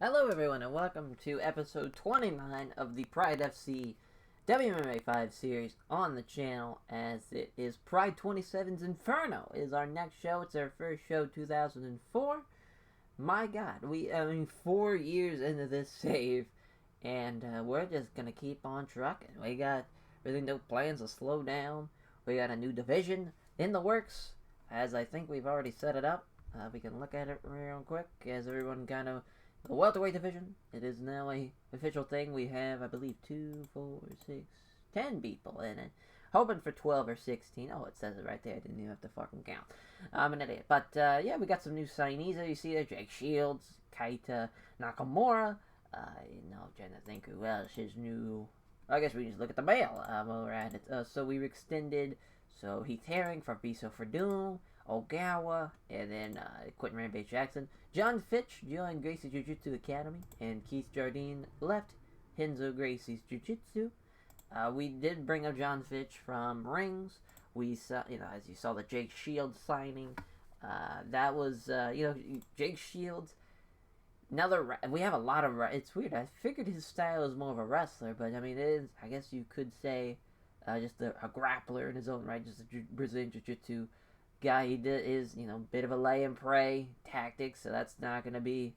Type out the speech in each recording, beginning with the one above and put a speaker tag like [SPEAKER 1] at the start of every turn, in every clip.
[SPEAKER 1] Hello everyone and welcome to episode 29 of the Pride FC WMMA 5 series on the channel, as it is Pride 27's Inferno is our next show. It's our first show 2004. My god, 4 years into this save, and we're just gonna keep on trucking. We got really no plans to slow down. We got a new division in the works, as I think we've already set it up. We can look at it real quick as everyone kind of the welterweight division. It is now a official thing. We have, I believe, 2, 4, 6, 10 people in it. Hoping for 12 or 16. Oh, it says it right there. I didn't even have to fucking count. I'm an idiot. But, yeah, we got some new signees that you see there. Jake Shields, Kaita Nakamura. Trying to think who else is new. I guess we just look at the mail while we're at it. So we extended, so Heath Herring, Fabricio Verdun, Ogawa, and then Quentin Rampage Jackson. John Fitch joined Gracie Jiu-Jitsu Academy, and Keith Jardine left Henzo Gracie's Jiu-Jitsu. We did bring up John Fitch from Rings. We saw, as you saw, the Jake Shields signing. That was, Jake Shields. We have a lot of. It's weird. I figured his style is more of a wrestler, but I mean, it is. I guess you could say, just a grappler in his own right, just a Brazilian Jiu-Jitsu guy. He is, bit of a lay and pray tactics, so that's not going to be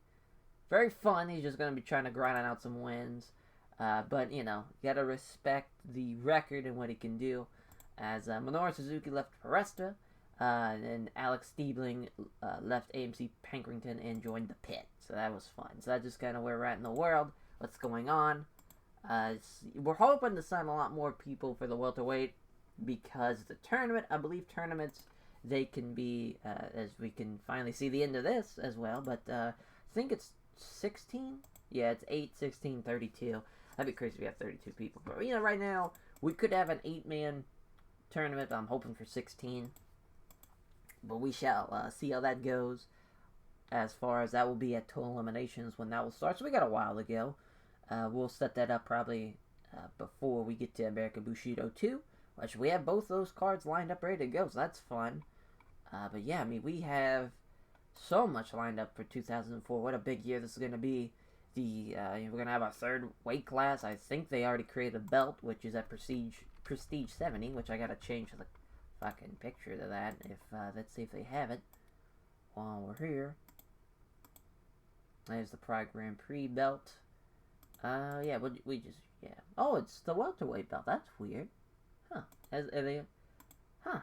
[SPEAKER 1] very fun. He's just going to be trying to grind out some wins. But, you got to respect the record and what he can do. As Minoru Suzuki left Foresta, and Alex Stiebling left AMC Pankrington and joined the Pit. So that was fun. So that's just kind of where we're at in the world. What's going on? We're hoping to sign a lot more people for the welterweight because the tournament, I believe tournaments, they can be, as we can finally see the end of this as well, but I think it's 16? Yeah, it's 8, 16, 32. That'd be crazy if we have 32 people. But, right now, we could have an 8-man tournament. I'm hoping for 16. But we shall see how that goes. As far as that will be at total eliminations when that will start. So we got a while to go. We'll set that up probably before we get to American Bushido 2. Which we have both those cards lined up ready to go. So that's fun. But yeah, we have so much lined up for 2004. What a big year this is going to be. We're going to have our third weight class. I think they already created a belt, which is at Prestige 70, which I got to change the fucking picture to that. Let's see if they have it while we're here. There's the Pride Grand Prix belt. Yeah, yeah. Oh, it's the welterweight belt. That's weird. Huh. Huh.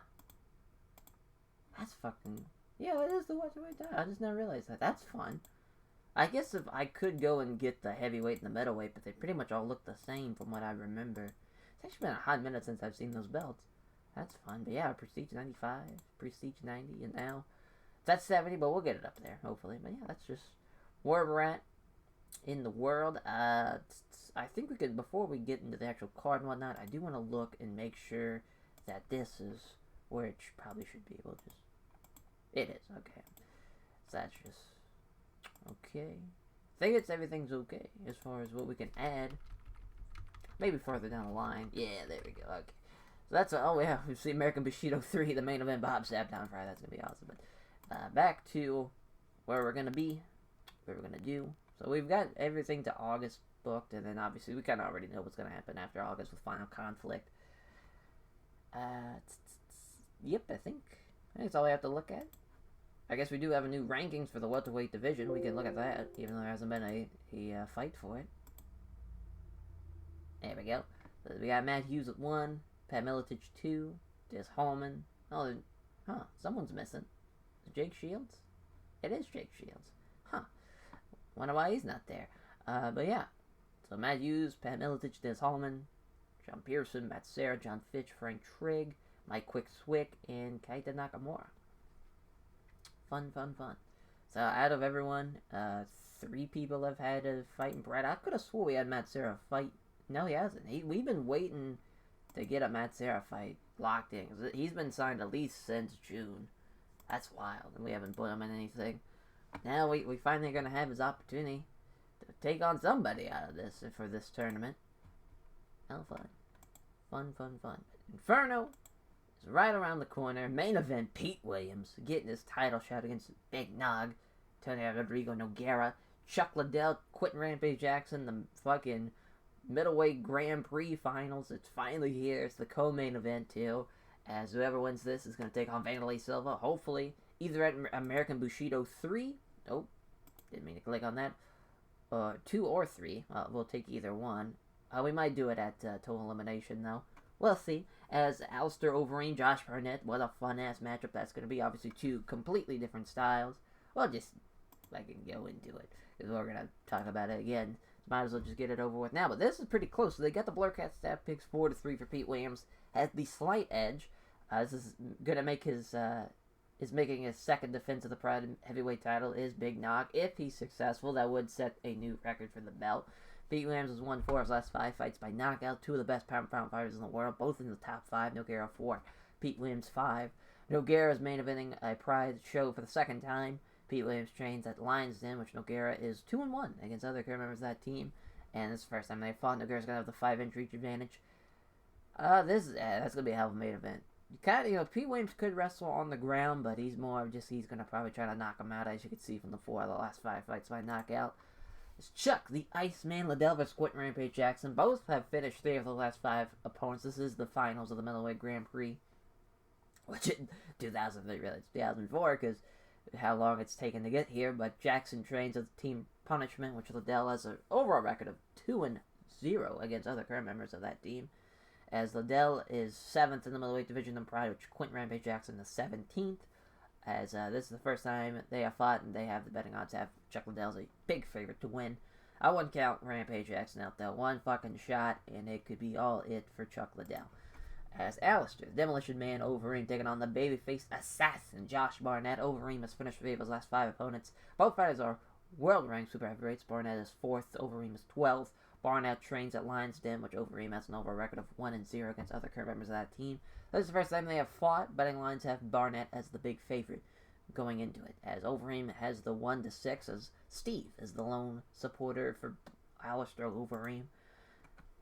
[SPEAKER 1] That's fucking... Yeah, it is the welterweight belt. I just never realized that. That's fun. I guess if I could go and get the heavyweight and the middleweight, but they pretty much all look the same from what I remember. It's actually been a hot minute since I've seen those belts. That's fun. But yeah, Prestige 95, Prestige 90, and now that's 70, but we'll get it up there, hopefully. But yeah, that's just where we're at in the world. I think we could, before we get into the actual card and whatnot, I do want to look and make sure that this is where it probably should be. We'll just... It is, okay. So that's just... Okay. I think everything's okay as far as what we can add. Maybe further down the line. Yeah, there we go, okay. So that's, oh yeah, we see American Bushido 3, the main event, Bob Sapp down Friday. That's going to be awesome. But back to where we're going to be, what we're going to do. So we've got everything to August booked, and then obviously we kind of already know what's going to happen after August with Final Conflict. Yep, I think that's all we have to look at. I guess we do have a new rankings for the welterweight division. We can look at that, even though there hasn't been a fight for it. There we go. So we got Matt Hughes at 1, Pat Miletich 2, Des Hallman. Oh, someone's missing. Is it Jake Shields? It is Jake Shields. Huh. Wonder why he's not there. But yeah. So Matt Hughes, Pat Miletich, Des Hallman, John Pearson, Matt Serra, John Fitch, Frank Trigg, Mike Quick Swick, and Kaita Nakamura. Fun. So out of everyone, 3 people have had a fight in Pride. I could have swore we had Matt Serra fight. No, he hasn't. We've been waiting to get a Matt Serra fight locked in, because he's been signed at least since June. That's wild, and we haven't put him in anything. Now we finally going to have his opportunity to take on somebody out of this for this tournament. How fun. Fun. Inferno is right around the corner. Main event, Pete Williams getting his title shot against Big Nog, Tony Rodrigo Nogueira. Chuck Liddell, Quentin Rampage Jackson, the fucking middleweight Grand Prix finals. It's finally here. It's the co-main event too, as whoever wins this is going to take on Vanderlei Silva, hopefully either at American Bushido 3. Nope, didn't mean to click on that. 2 or 3. We'll take either one. We might do it at Total Elimination though. We'll see. As Alistair Overeem, Josh Barnett. What a fun-ass matchup that's going to be. Obviously, 2 completely different styles. Well, just I can go into it, because we're going to talk about it again. Might as well just get it over with now. But this is pretty close. So they got the Blurcat stat picks 4-3 for Pete Williams. Has the slight edge. This is going to make his is making his second defense of the Pride Heavyweight title is Big Nog. If he's successful, that would set a new record for the belt. Pete Williams has won 4 of his last 5 fights by knockout. 2 of the best pound-for-pound fighters in the world, both in the top 5. Nogueira 4, Pete Williams 5. Nogueira is main eventing a Pride show for the second time. Pete Williams trains at Lions Den, which Nogueira is 2-1 against other career members of that team. And this is the first time they fought. Nogueira's going to have the 5-inch reach advantage. That's going to be a hell of a main event. Pete Williams could wrestle on the ground, but he's more of just, he's going to probably try to knock him out, as you can see from the 4 of the last 5 fights by knockout. It's Chuck, the Iceman Liddell versus Quentin Rampage Jackson. Both have finished 3 of the last 5 opponents. This is the finals of the middleweight Grand Prix, which in 2003, really, it's 2004, because how long it's taken to get here. But Jackson trains as Team Punishment, which Liddell has an overall record of 2-0 against other current members of that team, as Liddell is 7th in the middleweight division in Pride, which Quentin Rampage Jackson is 17th. As this is the first time they have fought, and they have the betting odds have Chuck Liddell's a big favorite to win. I wouldn't count Rampage Jackson out though. One fucking shot, and it could be all it for Chuck Liddell. As Alistair, the Demolition Man Overeem, taking on the babyface assassin Josh Barnett. Overeem has finished 3 of his last 5 opponents. Both fighters are world-ranked super heavyweights. Barnett is 4th, Overeem is 12th. Barnett trains at Lions Den, which Overeem has an overall record of 1-0 against other current members of that team. This is the first time they have fought. Betting lines have Barnett as the big favorite going into it, as Overeem has the 1-6, as Steve is the lone supporter for Alistair Overeem.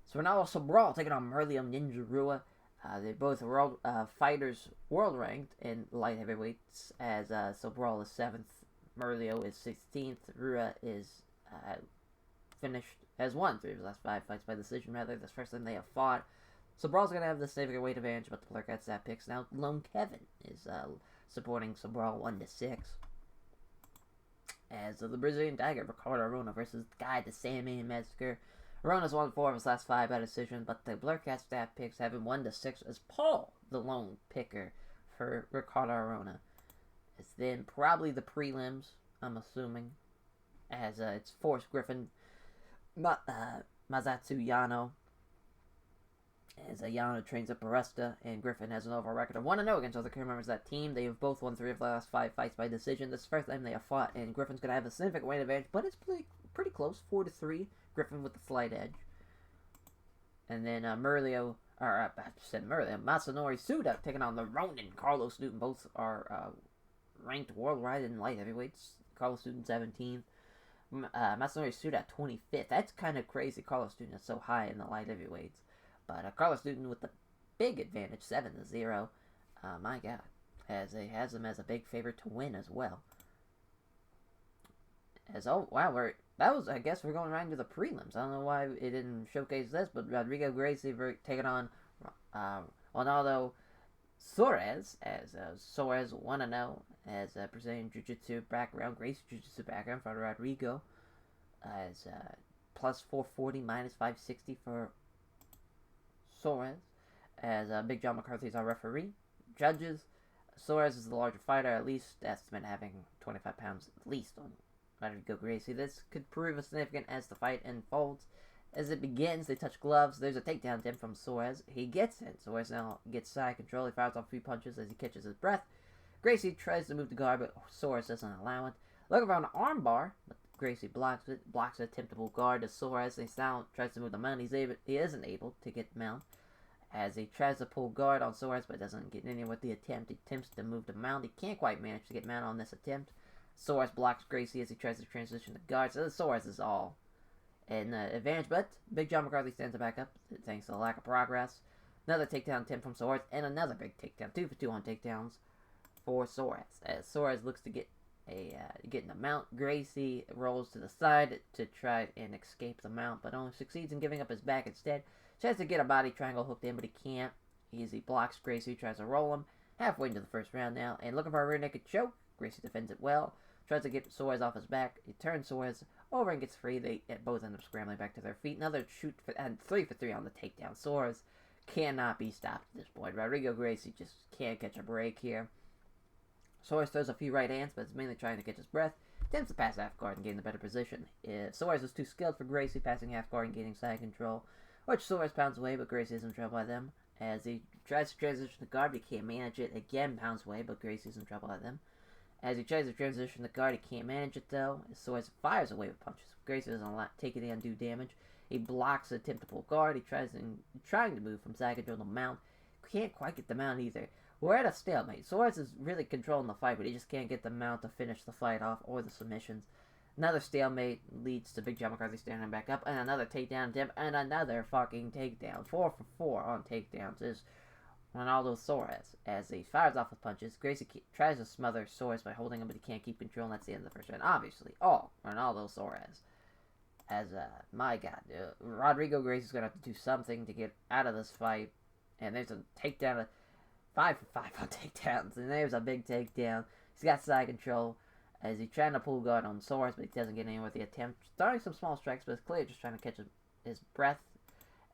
[SPEAKER 1] So Ronaldo Sabral taking on Merlio Ninja Rua. They're both world fighters, world ranked in light heavyweights, as Sabral is 7th, Merlio is 16th, Rua is has won 3 of his last 5 fights by decision. Rather, this first time they have fought. Sabral's going to have the significant weight advantage, but the Blurcat stat picks now. Lone Kevin is supporting Sabral 1-6. As the Brazilian Tiger, Ricardo Arona versus the guy, the Sandman Metzger. Arona's won 4 of his last 5 by decision, but the Blurcat stat picks have him 1-6 as Paul, the lone picker for Ricardo Arona. It's then probably the prelims, I'm assuming, as it's Forrest Griffin, Mazatsu Yano, as Yano trains at Baresta, and Griffin has an overall record of 1-0 against other career members of that team. They have both won 3 of the last 5 fights by decision. This is the first time they have fought, and Griffin's going to have a significant weight advantage, but it's pretty close, 4-3. Griffin with the slight edge. And then Masanori Suda taking on the Ronin, Carlos Newton. Both are ranked worldwide in light heavyweights. Carlos Newton 17th. Masanori Suda at 25th. That's kind of crazy. Carlos Newton is so high in the light heavyweights. But Carlos Newton with the big advantage, 7-0. My God. As he has him as a big favorite to win as well. I guess we're going right into the prelims. I don't know why it didn't showcase this, but Rodrigo Gracie taking on Ronaldo Soares, as Soares 1-0, as Brazilian Jiu-Jitsu background, Gracie Jiu-Jitsu background for Rodrigo, as plus 440, minus 560 for Soares, as Big John McCarthy is our referee. Judges, Soares is the larger fighter, at least estimate having 25 pounds at least on Rodrigo Gracie. This could prove significant as the fight unfolds. As it begins, they touch gloves. There's a takedown attempt from Soares. He gets it. Soares now gets side control. He fires off 3 punches as he catches his breath. Gracie tries to move the guard, but Soares doesn't allow it. Looking for an armbar, but Gracie blocks it. Blocks an attemptable guard to Soares. He now tries to move the mount. He isn't able to get the mount, as he tries to pull guard on Soares, but doesn't get anywhere with the attempt. He attempts to move the mount. He can't quite manage to get mount on this attempt. Soares blocks Gracie as he tries to transition to guard. So Soares is all an advantage, but Big John McCarthy stands back up thanks to the lack of progress. Another takedown attempt from Soares, and another big takedown. 2 for 2 on takedowns for Soares, as Soares looks to get getting the mount. Gracie rolls to the side to try and escape the mount, but only succeeds in giving up his back instead. Tries to get a body triangle hooked in, but he can't. Easy blocks Gracie, tries to roll him. Halfway into the first round now, and looking for a rear naked choke. Gracie defends it well. Tries to get Soares off his back. He turns Soares over and gets free. They both end up scrambling back to their feet. Another shoot and 3 for 3 on the takedown. Soares cannot be stopped at this point. Rodrigo Gracie just can't catch a break here. Soares throws a few right hands, but is mainly trying to catch his breath. Attempts to pass half guard and gain the better position. If Soares is too skilled for Gracie, passing half guard and gaining side control, which Soares pounds away, but Gracie is in trouble by them. As he tries to transition the guard, but he can't manage it. Again, pounds away, but Gracie's in trouble by them. As he tries to transition the guard, he can't manage it though. Soares fires away with punches. Gracie doesn't take any undue damage. He blocks the attempt to pull guard. He trying to move from side control to mount. Can't quite get the mount either. We're at a stalemate. Soares is really controlling the fight, but he just can't get the mount to finish the fight off or the submissions. Another stalemate leads to Big John McCarthy standing back up, and another takedown attempt, and another fucking takedown. 4 for 4 on takedowns is Ronaldo Soares. As he fires off with punches, Gracie tries to smother Soares by holding him, but he can't keep control, and that's the end of the first round. Obviously, Ronaldo Soares. As, my God, Rodrigo Gracie's going to have to do something to get out of this fight, and there's a takedown, 5 for 5 on takedowns, and there's a big takedown. He's got side control. As he's trying to pull guard on Soares, but he doesn't get anywhere with the attempt. Throwing some small strikes, but it's clearly just trying to catch his breath.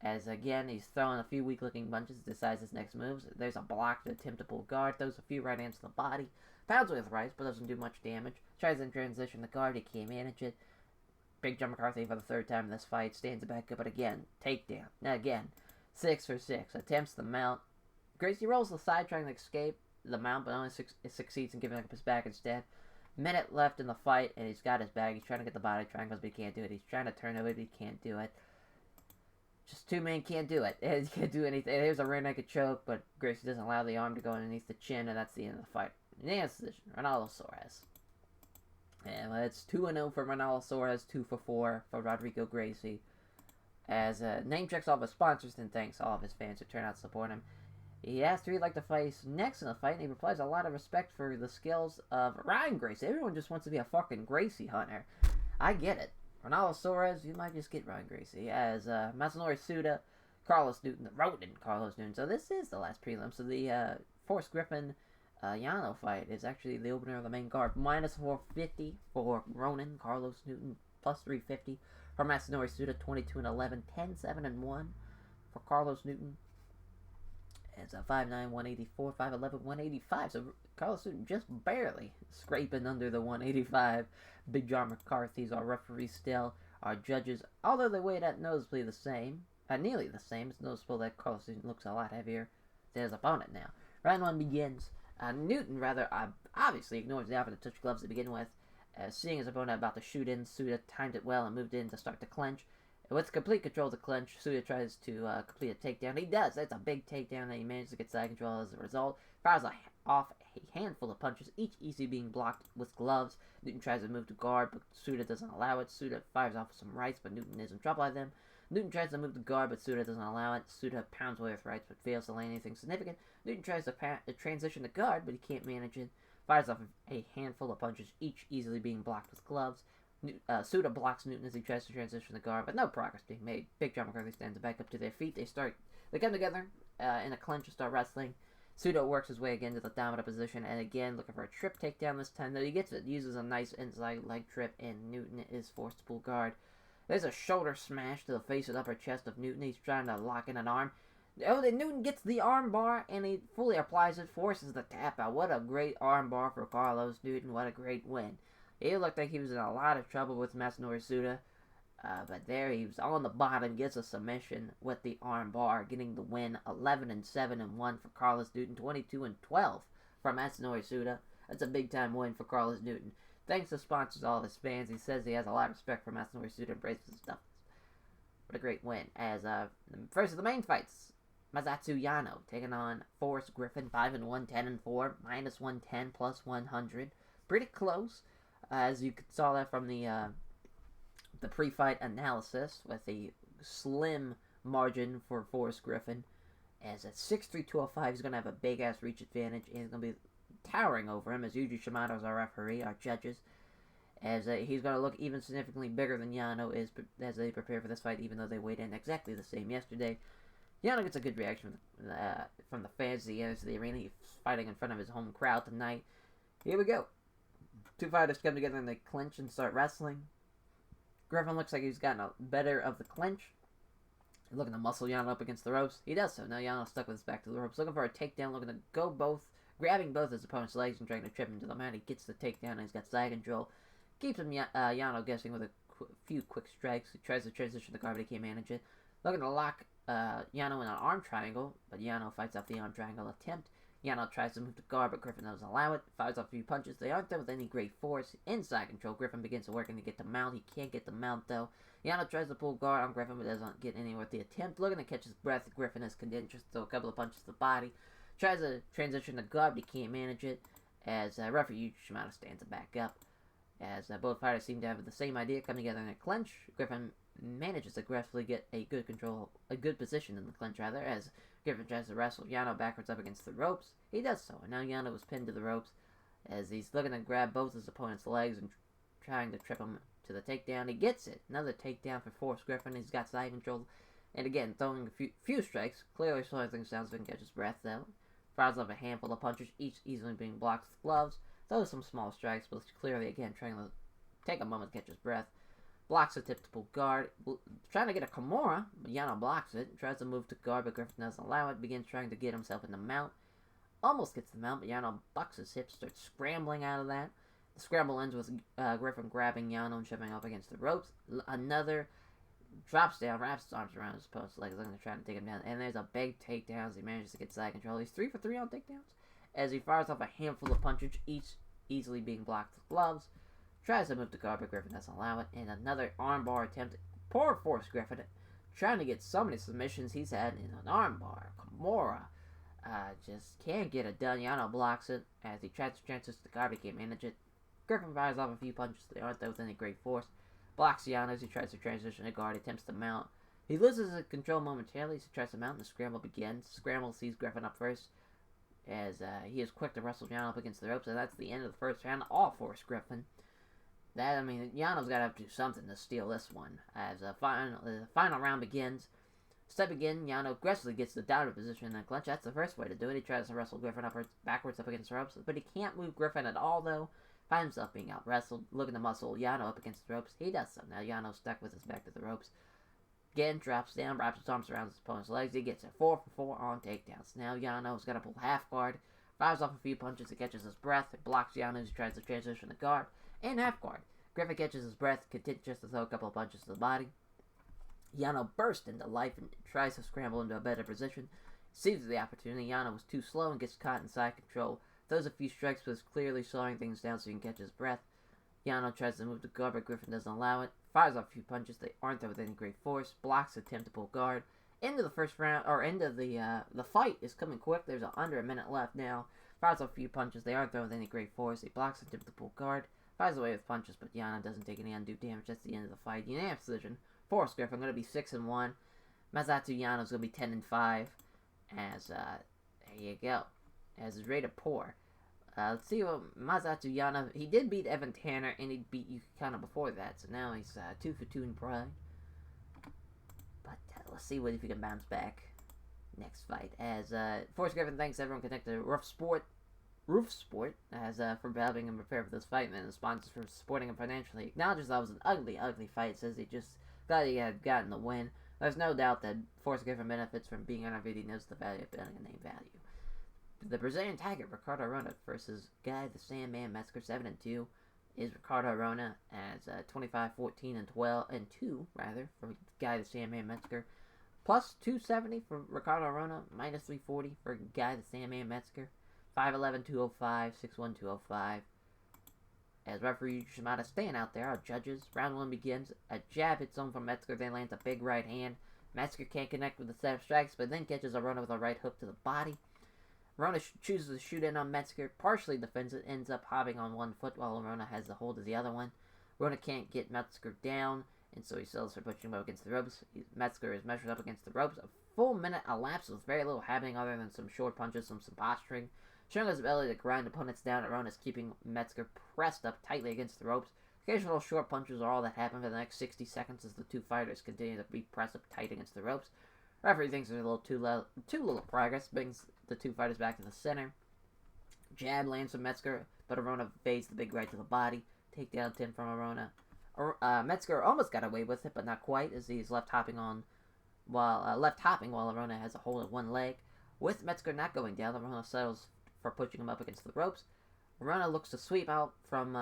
[SPEAKER 1] As again, he's throwing a few weak-looking punches, decides his next moves. There's a block to attempt to pull guard, throws a few right hands to the body. Pounds with rights, but doesn't do much damage. Tries to transition the guard, he can't manage it. Big John McCarthy for the third time in this fight, stands back up, but again, takedown. Now again, 6 for 6. Attempts the mount. Gracie rolls the side trying to escape the mount, but only succeeds in giving up his back instead. Minute left in the fight, and he's got his bag. He's trying to get the body triangles, but he can't do it. He's trying to turn over, but he can't do it. Just two men can't do it. He can't do anything. There's a rear naked choke, but Gracie doesn't allow the arm to go underneath the chin, and that's the end of the fight. Unanimous decision, Ronaldo Soares. And it's 2-0 for Ronaldo Soares, 2 for 4 for Rodrigo Gracie. As name checks all of his sponsors and thanks all of his fans who turn out to support him. He asked who he'd like to face next in the fight, and he replies a lot of respect for the skills of Ryan Gracie. Everyone just wants to be a fucking Gracie hunter. I get it. Ronaldo Soares, you might just get Ryan Gracie. As Masanori Suda, Carlos Newton, the rodent Carlos Newton. So this is the last prelim. So the Forrest Griffin Yano fight is actually the opener of the main card. Minus 450 for Ronan, Carlos Newton, plus 350 for Masanori Suda, 22-11, 10-7-1 for Carlos Newton. It's a 5'9", 184, 5'11", 185. So Carlos Newton just barely scraping under the 185. Big John McCarthy's our referee still. Our judges, although they weighed at noticeably the same, nearly the same, it's noticeable that Carlos Newton looks a lot heavier than his opponent now. Round 1 begins. Newton rather obviously ignores the offer to touch gloves to begin with. Seeing his opponent about to shoot in, Suda timed it well and moved in to start to clench. With complete control of the clinch, Suda tries to complete a takedown. He does. That's a big takedown, and he manages to get side control as a result. Fires off a handful of punches, each easily being blocked with gloves. Newton tries to move to guard, but Suda doesn't allow it. Suda fires off with some rights, but Newton is in trouble by them. Newton tries to move to guard, but Suda doesn't allow it. Suda pounds away with rights, but fails to land anything significant. Newton tries to transition to guard, but he can't manage it. Fires off a handful of punches, each easily being blocked with gloves. Suda blocks Newton as he tries to transition the guard, but no progress being made. Big John McCarthy stands back up to their feet. They come together in a clinch and start wrestling. Suda works his way again to the dominant position, and again looking for a trip takedown this time. Though he gets it, uses a nice inside leg trip, and Newton is forced to pull guard. There's a shoulder smash to the face and upper chest of Newton. He's trying to lock in an arm. Oh, then Newton gets the arm bar, and he fully applies it, forces the tap out. What a great arm bar for Carlos Newton. What a great win. It looked like he was in a lot of trouble with Masanori Suda, but there he was on the bottom, gets a submission with the arm bar, getting the win. 11-7-1 for Carlos Newton, 22-12 for Masanori Suda. That's a big time win for Carlos Newton. Thanks to sponsors, all of his fans. He says he has a lot of respect for Masanori Suda, embraces his stuff. What a great win. As first of the main fights, Masatsu Yano taking on Forrest Griffin, 5-1, 10-4, minus 110, plus 100. Pretty close. As you saw that from the pre-fight analysis, with a slim margin for Forrest Griffin. As at 6'3", 205, he's going to have a big-ass reach advantage, and he's going to be towering over him, as Yuji Shimato's our referee, our judges, as he's going to look even significantly bigger than Yano is as they prepare for this fight, even though they weighed in exactly the same yesterday. Yano gets a good reaction from the fans as he enters the arena. He's fighting in front of his home crowd tonight. Here we go. Two fighters come together and they clinch and start wrestling. Griffin looks like he's gotten a better of the clinch. Looking to muscle Yano up against the ropes. He does so. Now Yano's stuck with his back to the ropes, looking for a takedown, looking to go grabbing both his opponent's legs and trying to trip him to the mat. He gets the takedown and he's got side control. Keeps him, Yano guessing with a few quick strikes. He tries to transition the guard, but he can't manage it. Looking to lock Yano in an arm triangle, but Yano fights off the arm triangle attempt. Yano tries to move the guard, but Griffin doesn't allow it. Fires off a few punches. They aren't done with any great force. Inside control, Griffin begins to working to get the mount. He can't get the mount, though. Yano tries to pull guard on Griffin, but doesn't get anywhere with the attempt. Looking to catch his breath, Griffin is content, just throw a couple of punches to the body. Tries to transition the guard, but he can't manage it, as referee Shimano stands it back up. As both fighters seem to have the same idea, come together in a clinch. Griffin manages to aggressively get a good position in the clinch, as Griffin tries to wrestle Yano backwards up against the ropes. He does so, and now Yano is pinned to the ropes, as he's looking to grab both his opponent's legs and trying to trip him to the takedown. He gets it. Another takedown for Force Griffin. He's got side control, and again, throwing a few strikes, clearly slowing things down so he can catch his breath, though. Fires off a handful of punches, each easily being blocked with gloves. Throws some small strikes, but clearly, again, trying to take a moment to catch his breath. Blocks a tip to pull guard. Trying to get a Kimura, but Yano blocks it. Tries to move to guard, but Griffin doesn't allow it. Begins trying to get himself in the mount. Almost gets the mount, but Yano bucks his hips, starts scrambling out of that. The scramble ends with Griffin grabbing Yano and shoving up against the ropes. Another drops down, wraps his arms around his opponent's legs, looking to try to take him down. And there's a big takedown as he manages to get side control. He's 3 for 3 on takedowns, as he fires off a handful of punches, each easily being blocked with gloves. Tries to move the guard, but Griffin doesn't allow it. And another armbar attempt. Poor Force Griffin, trying to get so many submissions he's had in an armbar. Kimura just can't get it done. Yano blocks it as he tries to transition the guard, but can't manage it. Griffin fires off a few punches. They aren't there with any great force. Blocks Yano as he tries to transition the guard, attempts to mount. He loses his control momentarily as he tries to mount, and the scramble begins. Scramble sees Griffin up first, as he is quick to wrestle Yano up against the ropes, and that's the end of the first round. All Force Griffin. Yano's got to have to do something to steal this one. As the final round begins. Step again, Yano aggressively gets the downward position in the clinch. That's the first way to do it. He tries to wrestle Griffin backwards up against the ropes, but he can't move Griffin at all, though. Finds himself being out-wrestled, looking to muscle Yano up against the ropes. He does so. Now Yano's stuck with his back to the ropes. Again, drops down, wraps his arms around his opponent's legs. He gets it 4 for 4 on takedowns. Now Yano's got to pull half guard. Fires off a few punches. He catches his breath. It blocks Yano as he tries to transition the guard. And half guard. Griffin catches his breath, continues to throw a couple of punches to the body. Yano bursts into life and tries to scramble into a better position. Seizes the opportunity. Yano was too slow and gets caught in side control. Throws a few strikes, but is clearly slowing things down so he can catch his breath. Yano tries to move the guard, but Griffin doesn't allow it. Fires off a few punches. They aren't there with any great force. Blocks the attempt to pull guard. End of the first round, or end of the fight is coming quick. There's under a minute left now. Fires off a few punches. They aren't there with any great force. He blocks the attempt to pull guard. Fires away with punches, but Yano doesn't take any undue damage. That's the end of the fight. Unanimous decision. Force Griffin going to be 6-1. Masato Yano's going to be 10-5. As there you go. As is rated poor. Let's see what Masato Yano. He did beat Evan Tanner, and he beat Yuki Kano before that. So now he's 2 for 2 in Pride. But let's see if he can bounce back next fight. As Force Griffin thanks everyone connected to Roof Sport, as for helping him prepare for this fight, and the sponsors for supporting him financially. Acknowledges that was an ugly fight. Says he just glad he had gotten the win. There's no doubt that Force Griffin benefits from being on our video. Knows the value of building a name value. The Brazilian Tiger, Ricardo Arona, versus Guy the Sandman Metzger, 7-2, is Ricardo Arona, as 25-14 and 2 for Guy the Sandman Metzger. Plus 270 for Ricardo Arona, minus 340 for Guy the Sandman Metzger. 5'11", 205, 6'1", 205. As referee Shimada staying out there, our judges. Round 1 begins. A jab hits home from Metzger, then lands a big right hand. Metzger can't connect with a set of strikes, but then catches Arona with a right hook to the body. Arona chooses to shoot in on Metzger, partially defends it, ends up hopping on one foot while Arona has the hold of the other one. Arona can't get Metzger down, and so he settles for pushing him up against the ropes. Metzger is measured up against the ropes. A full minute elapses with very little happening other than some short punches, some posturing. Showing his ability to grind opponents down, Arona is keeping Metzger pressed up tightly against the ropes. Occasional short punches are all that happen for the next 60 seconds as the two fighters continue to be pressed up tight against the ropes. Referee thinks there's a little too little progress, brings the two fighters back to the center. Jab lands from Metzger, but Arona evades the big right to the body. Takedown 10 from Arona. Metzger almost got away with it, but not quite, as he's left hopping while Arona has a hold of one leg. With Metzger not going down, Arona settles for pushing him up against the ropes. Arona looks to sweep out from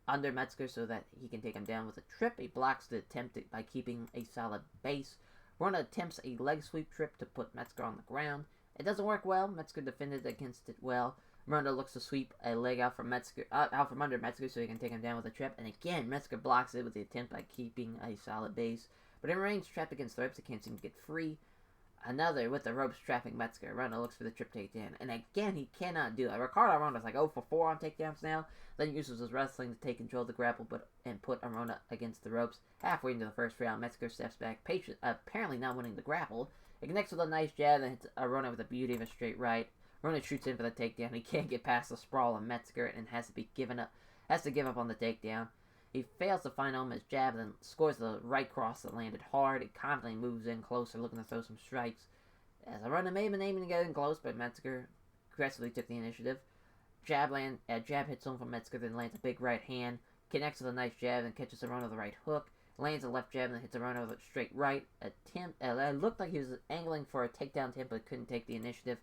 [SPEAKER 1] under Metzger so that he can take him down with a trip. He blocks the attempt by keeping a solid base. Arona attempts a leg sweep trip to put Metzger on the ground. It doesn't work well. Metzger defended against it well. Arona looks to sweep a leg out from under Metzger so he can take him down with a trip. And again, Metzger blocks it with the attempt by keeping a solid base. But in range, trapped against the ropes, he can't seem to get free. Another with the ropes trapping Metzger. Arona looks for the trip takedown. And again, he cannot do it. Ricardo Arona's like 0 for 4 on takedowns now. Then uses his wrestling to take control of the grapple and put Arona against the ropes. Halfway into the first round, Metzger steps back, apparently not winning the grapple. It connects with a nice jab and hits Arona with the beauty of a straight right. Arona shoots in for the takedown. He can't get past the sprawl of Metzger and has to give up on the takedown. He fails to find home his jab, then scores the right cross that landed hard. He confidently moves in closer, looking to throw some strikes. As Arona may have been aiming to get in close, but Metzger aggressively took the initiative. Jab hits home from Metzger, then lands a big right hand. Connects with a nice jab, and catches Arona with a right hook. Lands a left jab, and hits Arona with a straight right. It looked like he was angling for a takedown attempt, but couldn't take the initiative.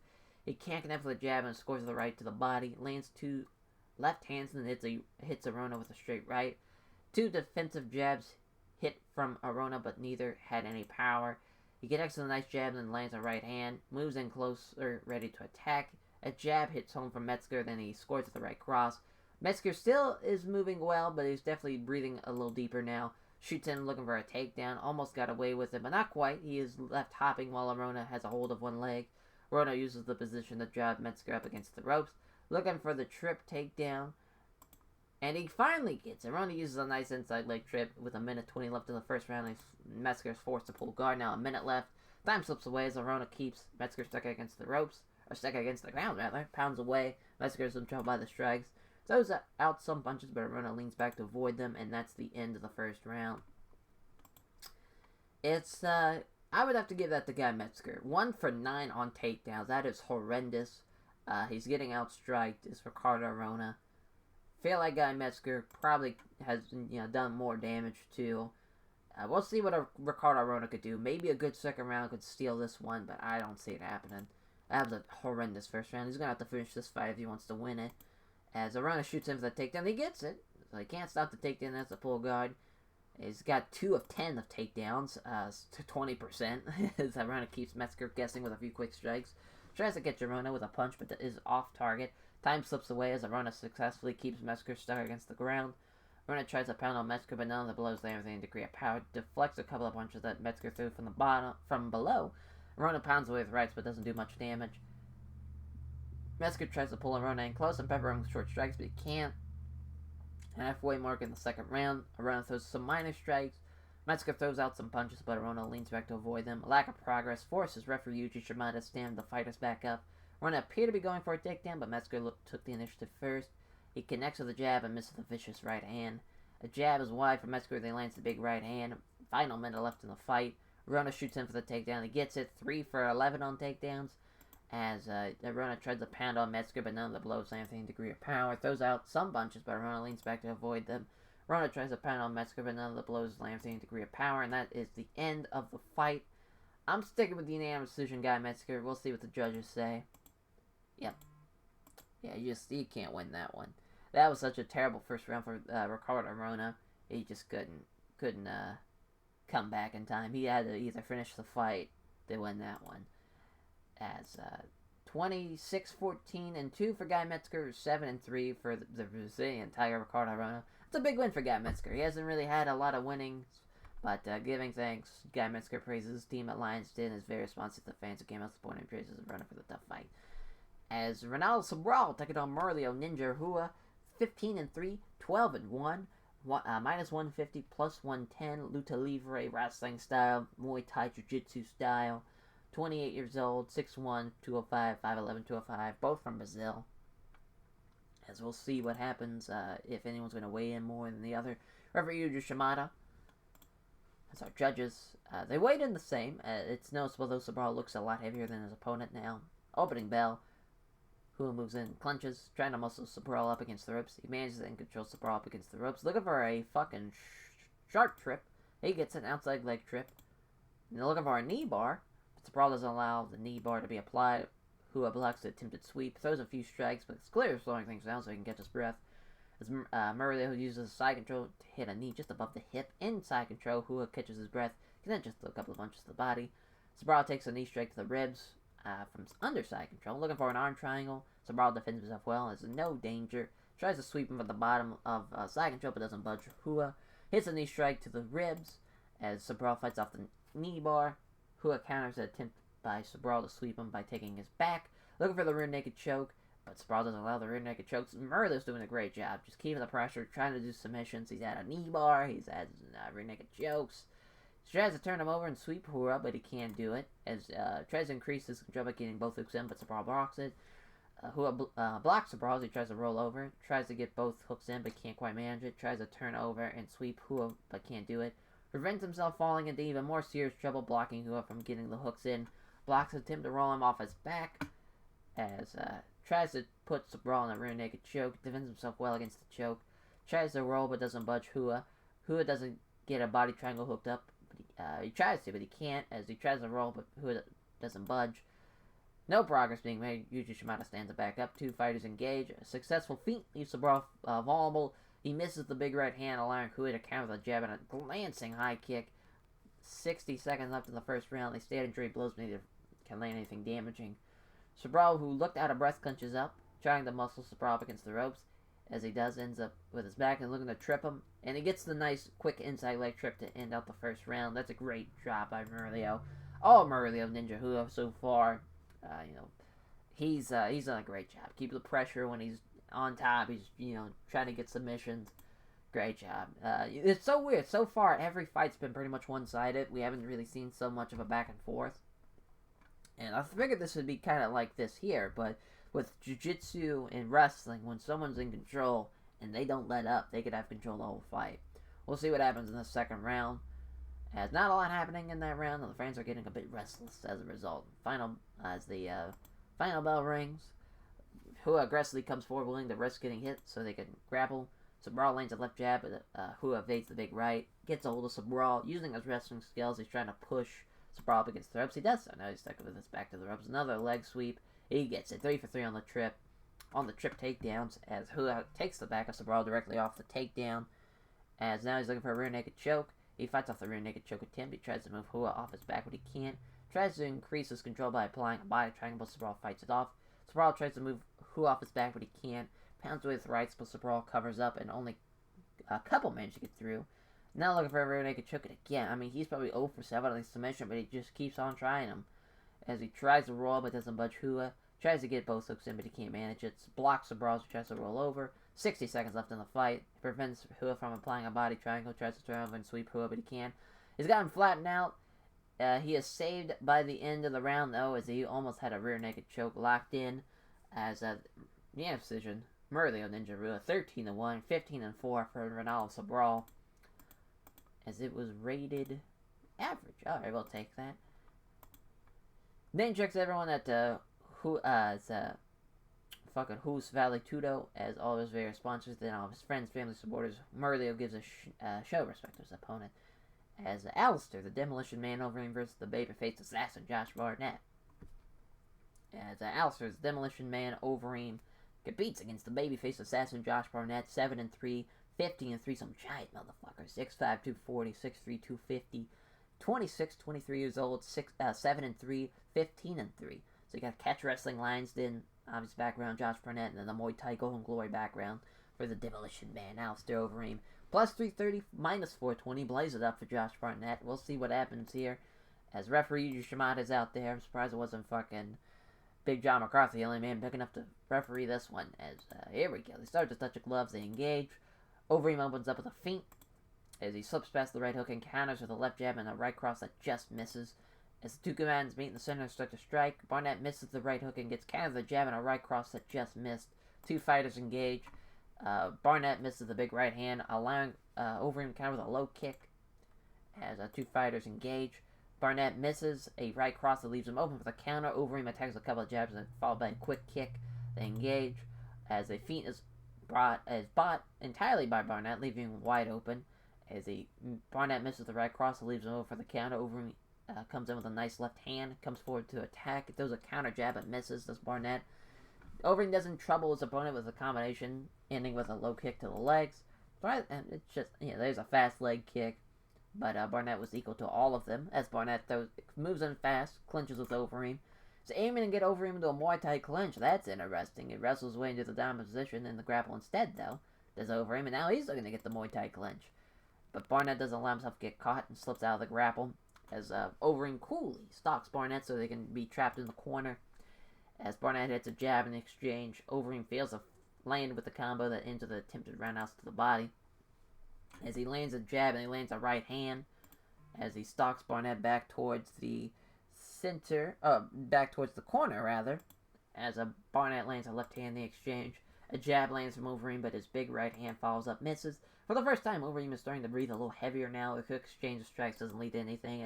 [SPEAKER 1] He can't connect with a jab and scores the right to the body. Lands two left hands, and then hits Arona with a straight right. Two defensive jabs hit from Arona, but neither had any power. He connects with a nice jab, then lands a right hand. Moves in closer, ready to attack. A jab hits home from Metzger, then he scores with the right cross. Metzger still is moving well, but he's definitely breathing a little deeper now. Shoots in looking for a takedown. Almost got away with it, but not quite. He is left hopping while Arona has a hold of one leg. Arona uses the position to drive Metzger up against the ropes. Looking for the trip takedown. And he finally gets it. Arona uses a nice inside leg trip with 1:20 left in the first round. And Metzger is forced to pull guard. Now a minute left. Time slips away as Arona keeps Metzger stuck against the ropes. Or stuck against the ground, rather. Pounds away. Metzger is in trouble by the strikes. Throws out some punches, but Arona leans back to avoid them. And that's the end of the first round. I would have to give that to Guy Metzger. 1 for 9 on takedowns. That is horrendous. He's getting outstriked. Is Ricardo Arona. Feel like Guy Metzger probably has done more damage too. We'll see what Ricardo Arona could do. Maybe a good second round could steal this one, but I don't see it happening. That was a horrendous first round. He's going to have to finish this fight if he wants to win it. As Arona shoots in for the takedown, he gets it. So he can't stop the takedown. That's a pull guard. He's got 2 of 10 of takedowns, to 20%. As Arona keeps Metzger guessing with a few quick strikes. Tries to catch Arona with a punch, but is off target. Time slips away as Arona successfully keeps Metzger stuck against the ground. Arona tries to pound on Metzger, but none of the blows land with any degree of power. Deflects a couple of punches that Metzger threw from below. Arona pounds away with rights, but doesn't do much damage. Metzger tries to pull Arona in close and pepper him with short strikes, but he can't. Halfway mark in the second round, Arona throws some minor strikes. Metzger throws out some punches, but Arona leans back to avoid them. A lack of progress forces referee Yuji Shimada to stand the fighters back up. Arona appeared to be going for a takedown, but Metzger took the initiative first. He connects with a jab and misses the vicious right hand. A jab is wide for Metzger, then lands the big right hand. Final minute left in the fight. Arona shoots in for the takedown. He gets it, 3 for 11 on takedowns. As Arona tries to pound on Metzger, but none of the blows land with any degree of power. Throws out some punches, but Arona leans back to avoid them. Arona tries to pound on Metzger, but none of the blows land with any degree of power. And that is the end of the fight. I'm sticking with the unanimous decision, Guy Metzger. We'll see what the judges say. Yep. Yeah, you can't win that one. That was such a terrible first round for Ricardo Arona. He just couldn't come back in time. He had to either finish the fight to win that one. As 26-14-2 for Guy Metzger, 7-3 for the Brazilian Tiger Ricardo Arona. It's a big win for Guy Metzger. He hasn't really had a lot of winnings, but giving thanks, Guy Metzger praises his team at Lions Den and is very responsive to the fans who came out supporting and praises Arona for the tough fight. As Ronaldo Sabral taking on Murlio Ninja Rua, 15-3, 12-1, minus 150, plus 110, luta livre wrestling style, Muay Thai Jiu-Jitsu style. 28 years old, 6'1", 205, 5'11", 205, both from Brazil. as we'll see what happens if anyone's going to weigh in more than the other. Referee Yuji Shimada as our judges. They weighed in the same. It's noticeable though Sabral looks a lot heavier than his opponent now. Opening bell. Hua moves in, clenches, trying to muscle Sabral up against the ropes. He manages to control Sabral up against the ropes, looking for a fucking sharp trip. He gets an outside leg trip. And they're looking for a knee bar, but Sabral doesn't allow the knee bar to be applied. Hua blocks the attempted sweep, throws a few strikes, but it's clearly slowing things down so he can catch his breath. As Murray uses side control to hit a knee just above the hip. Inside control, Hua catches his breath, can then just throw a couple of punches to the body. Sabral takes a knee strike to the ribs from underside control, looking for an arm triangle. Sabral defends himself well, has no danger. Tries to sweep him from the bottom of side control, but doesn't budge. Hua hits a knee strike to the ribs as Sabral fights off the knee bar. Hua counters the attempt by Sabral to sweep him by taking his back, looking for the rear naked choke, but Sabral doesn't allow the rear naked chokes. Murder's doing a great job, just keeping the pressure, trying to do submissions. He's had a knee bar, he's had rear naked chokes. He tries to turn him over and sweep Hua, but he can't do it, as tries to increase his control by getting both hooks in, but Sabral blocks it. Hua blocks Sabral as he tries to roll over, tries to get both hooks in, but can't quite manage it, tries to turn over and sweep Hua, but can't do it. Prevents himself falling into even more serious trouble blocking Hua from getting the hooks in. Blocks attempt to roll him off his back, as tries to put Sabral in a rear naked choke, defends himself well against the choke, tries to roll but doesn't budge Hua. Hua doesn't get a body triangle hooked up, but he tries to, but he can't, as he tries to roll, but Hua doesn't budge. No progress being made. Yuji Shimada stands it back up. Two fighters engage. A successful feint leaves Sabral vulnerable. He misses the big right hand, allowing Hua to counter with a jab and a glancing high kick. 60 seconds left in the first round. They stay at injury blows, but neither can land anything damaging. Sabral, who looked out of breath, clenches up, trying to muscle Sabral up against the ropes. As he does, ends up with his back and looking to trip him. And he gets the nice, quick inside leg trip to end out the first round. That's a great job by Murillo. All Murillo Ninja Hua so far. He's done a great job. Keep the pressure when he's on top. He's, trying to get submissions. Great job. It's so weird. So far, every fight's been pretty much one-sided. We haven't really seen so much of a back and forth. And I figured this would be kind of like this here, but with jiu-jitsu and wrestling, when someone's in control and they don't let up, they could have control the whole fight. We'll see what happens in the second round. As not a lot happening in that round, the fans are getting a bit restless as a result. As the final bell rings, Hua aggressively comes forward, willing to risk getting hit so they can grapple. Sabral lands a left jab, but Hua evades the big right. Gets a hold of Sabral, using his wrestling skills. He's trying to push Sabral up against the ropes. He does so. Now he's stuck with his back to the ropes. Another leg sweep. He gets it. 3 for 3 on the trip. On the trip takedowns, as Hua takes the back of Sabral directly off the takedown. As now he's looking for a rear naked choke. He fights off the rear naked choke attempt. He tries to move Hua off his back, but he can't. Tries to increase his control by applying a body triangle, but Sabral fights it off. Sabral tries to move Hua off his back, but he can't. Pounds with rights, but Sabral covers up, and only a couple manage to get through. Now looking for a rear naked choke again. I mean, he's probably 0 for 7 on the submission, but he just keeps on trying him. As he tries to roll, but doesn't budge Hua. Tries to get both hooks in, but he can't manage it. Blocks Sabral, who tries to roll over. 60 seconds left in the fight. He prevents Hua from applying a body triangle. Tries to turn over and sweep Hua, but he can't. He's got him flattened out. He is saved by the end of the round, though, as he almost had a rear naked choke locked in. As decision. Murillo Ninja Rua 13-1, 15-4 for Ronaldo Sabral. As it was rated average. Alright, we'll take that. Name checks everyone at fucking Who's Valley Tudo, as all of his various sponsors, then all of his friends, family, supporters. Murillo gives a show respect to his opponent. As Alistair, the Demolition Man, Overeem versus the babyface assassin Josh Barnett. As Alistair's Demolition Man, Overeem, competes against the babyface assassin Josh Barnett, 7-3, 15-3, some giant motherfucker, 6'5", 240, 6'3", 250, 26, 23 years old, 7-3, 15-3. So you got Catch Wrestling Lions Den, obvious background, Josh Barnett, and then the Muay Thai Golden Glory background for the Demolition Man, Alistair Overeem. Plus 330, minus 420, blaze it up for Josh Barnett. We'll see what happens here. As referee Yuji Shimada's out there, I'm surprised it wasn't fucking Big John McCarthy, the only man big enough to referee this one. As, here we go. They start to touch the gloves, they engage. Overeem opens up with a feint, as he slips past the right hook and counters with a left jab and a right cross that just misses. As the two commands meet in the center and start to strike, Barnett misses the right hook and gets countered with a jab and a right cross that just missed. Two fighters engage. Barnett misses the big right hand, allowing Overeem to counter with a low kick as two fighters engage. Barnett misses a right cross that leaves him open for the counter. Overeem attacks a couple of jabs and followed by a quick kick. They engage as a feint is bought entirely by Barnett, leaving him wide open. As Barnett misses the right cross that leaves him open for the counter. Overeem comes in with a nice left hand, comes forward to attack. It throws a counter jab and misses, does Barnett. Overeem doesn't trouble his opponent with a combination, ending with a low kick to the legs. And it's just, there's a fast leg kick. But Barnett was equal to all of them, as Barnett moves in fast, clinches with Overeem. He's aiming to get Overeem into a Muay Thai clinch. That's interesting. He wrestles his way into the dominant position in the grapple instead, though. Does Overeem, and now he's looking to get the Muay Thai clinch. But Barnett doesn't allow himself to get caught and slips out of the grapple, as Overeem coolly stalks Barnett so they can be trapped in the corner. As Barnett hits a jab in exchange, Overeem fails to land with the combo that ends with an attempted roundhouse to the body. As he lands a jab and he lands a right hand, as he stalks Barnett back towards the corner rather, as Barnett lands a left hand in the exchange. A jab lands from Overeem, but his big right hand follows up, misses. For the first time, Overeem is starting to breathe a little heavier now. A quick exchange of strikes doesn't lead to anything.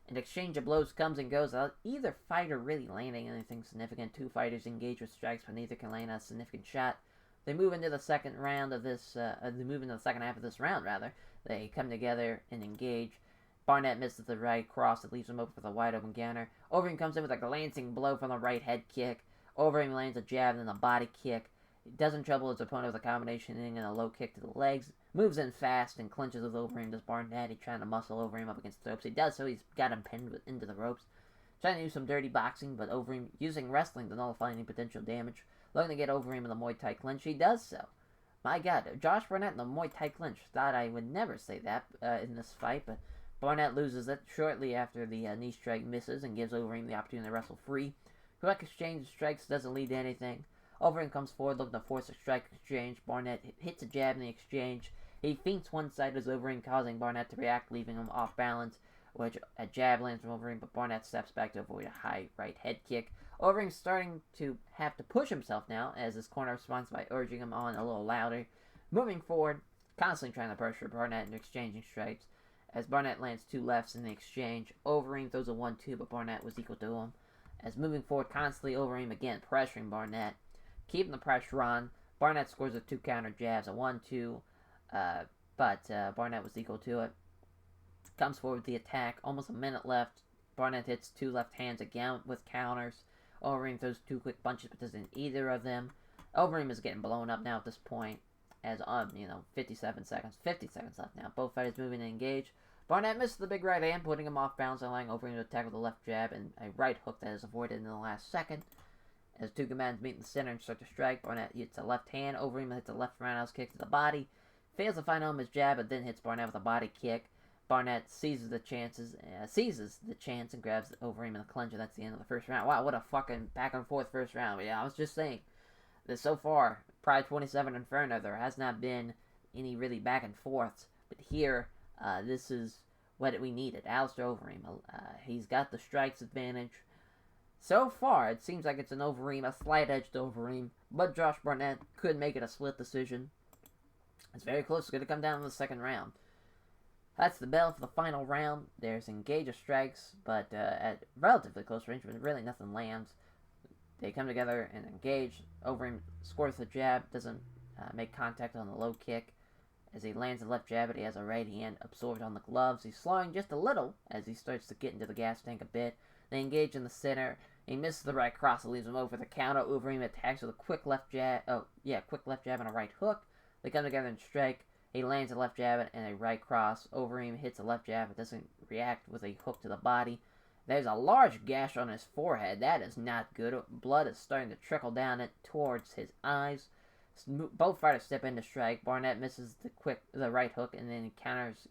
[SPEAKER 1] An exchange of blows comes and goes without either fighter really landing anything significant. Two fighters engage with strikes, but neither can land a significant shot. They move into the second half of this round, rather. They come together and engage. Barnett misses the right cross that leaves him open for the wide open counter. Overeem comes in with a glancing blow from the right head kick. Overeem lands a jab and a body kick. He doesn't trouble his opponent with a combination and a low kick to the legs. Moves in fast and clinches with Overeem. Does Barnett? He's trying to muscle Overeem up against the ropes. He does so. He's got him pinned into the ropes. Trying to do some dirty boxing, but Overeem using wrestling to nullify any potential damage. Looking to get Overeem in the Muay Thai clinch. He does so. My God, Josh Barnett in the Muay Thai clinch. Thought I would never say that in this fight, but Barnett loses it shortly after the knee strike misses and gives Overeem the opportunity to wrestle free. Quick exchange of strikes doesn't lead to anything. Overeem comes forward looking to force a strike exchange. Barnett hits a jab in the exchange. He feints one side as Overeem, causing Barnett to react, leaving him off balance, which a jab lands from Overeem, but Barnett steps back to avoid a high right head kick. Overeem's starting to have to push himself now, as his corner responds by urging him on a little louder. Moving forward, constantly trying to pressure Barnett and exchanging strikes. As Barnett lands two lefts in the exchange, Overeem throws a 1-2, but Barnett was equal to him. As moving forward constantly, Overeem again pressuring Barnett, keeping the pressure on. Barnett scores with two counter jabs, a 1-2, but Barnett was equal to it. Comes forward with the attack, almost a minute left. Barnett hits two left hands again with counters. Overeem throws two quick punches, but doesn't either of them. Overeem is getting blown up now at this point, as 50 seconds left now. Both fighters moving to engage. Barnett misses the big right hand, putting him off balance, allowing Overeem to attack with a left jab and a right hook that is avoided in the last second. As two combatants meet in the center and start to strike, Barnett hits a left hand. Overeem hits a left roundhouse kick to the body. Fails to find home his jab, but then hits Barnett with a body kick. Barnett seizes the chance and grabs Overeem in the clinch, and that's the end of the first round. Wow, what a fucking back and forth first round. But yeah, I was just saying that so far, Pride 27 Inferno, there has not been any really back and forths. But here, this is what we needed. Alistair Overeem, he's got the strikes advantage. So far, it seems like it's an Overeem, a slight edge to Overeem, but Josh Barnett could make it a split decision. It's very close. It's going to come down to the second round. That's the bell for the final round. There's engage of strikes, but at relatively close range, but really nothing lands. They come together and engage. Overeem scores the jab, doesn't make contact on the low kick. As he lands a left jab, but he has a right hand absorbed on the gloves. He's slowing just a little as he starts to get into the gas tank a bit. They engage in the center. He misses the right cross that leaves him over the counter. Overeem attacks with a quick left jab. Quick left jab and a right hook. They come together and strike. He lands a left jab and a right cross. Overeem hits a left jab but doesn't react with a hook to the body. There's a large gash on his forehead. That is not good. Blood is starting to trickle down it towards his eyes. Both fighters step in to strike. Barnett misses the right hook and then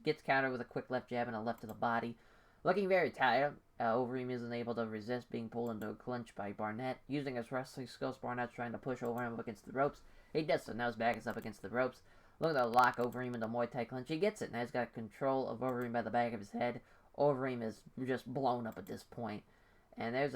[SPEAKER 1] gets countered with a quick left jab and a left to the body. Looking very tired, Overeem isn't able to resist being pulled into a clinch by Barnett. Using his wrestling skills, Barnett's trying to push Overeem up against the ropes. He does so. Now his back is up against the ropes. Looking to lock Overeem into Muay Thai clinch. He gets it. Now he's got control of Overeem by the back of his head. Overeem is just blown up at this point. And there's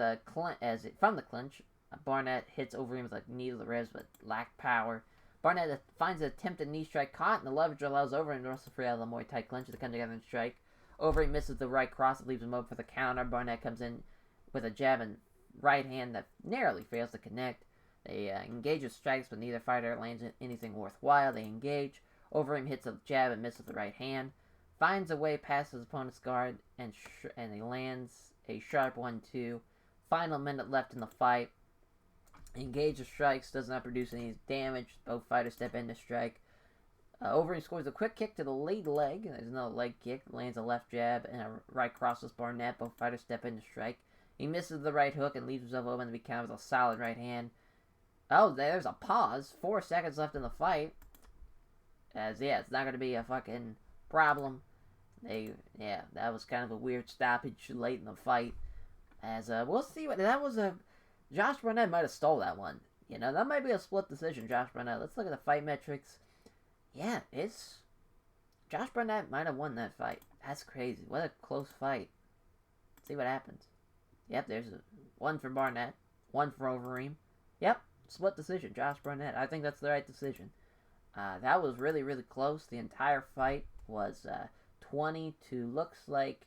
[SPEAKER 1] from the clinch, Barnett hits Overeem with a knee to the ribs, but lacked power. Barnett finds an attempted knee strike caught, and the leverage allows Overeem to wrestle free out of the Muay Thai clinch to come together and strike. Overeem misses the right cross, leaves him open for the counter. Barnett comes in with a jab and right hand that narrowly fails to connect. They engage with strikes, but neither fighter lands anything worthwhile. They engage. Overeem hits a jab and misses the right hand. Finds a way past his opponent's guard, and he lands a sharp 1-2. Final minute left in the fight. Engage with strikes, does not produce any damage. Both fighters step in to strike. Overeem scores a quick kick to the lead leg. There's another leg kick. Lands a left jab and a right crosses Barnett. Both fighters step in to strike. He misses the right hook and leaves himself open to be countered with a solid right hand. Oh, there's a pause. 4 seconds left in the fight. It's not going to be a fucking problem. That was kind of a weird stoppage late in the fight. We'll see what that was. Josh Barnett might have stole that one. That might be a split decision. Josh Barnett. Let's look at the fight metrics. Yeah, Josh Barnett might have won that fight. That's crazy. What a close fight. See what happens. Yep, there's one for Barnett, one for Overeem. Yep, split decision. Josh Barnett. I think that's the right decision. That was really, really close. The entire fight was 20 to, looks like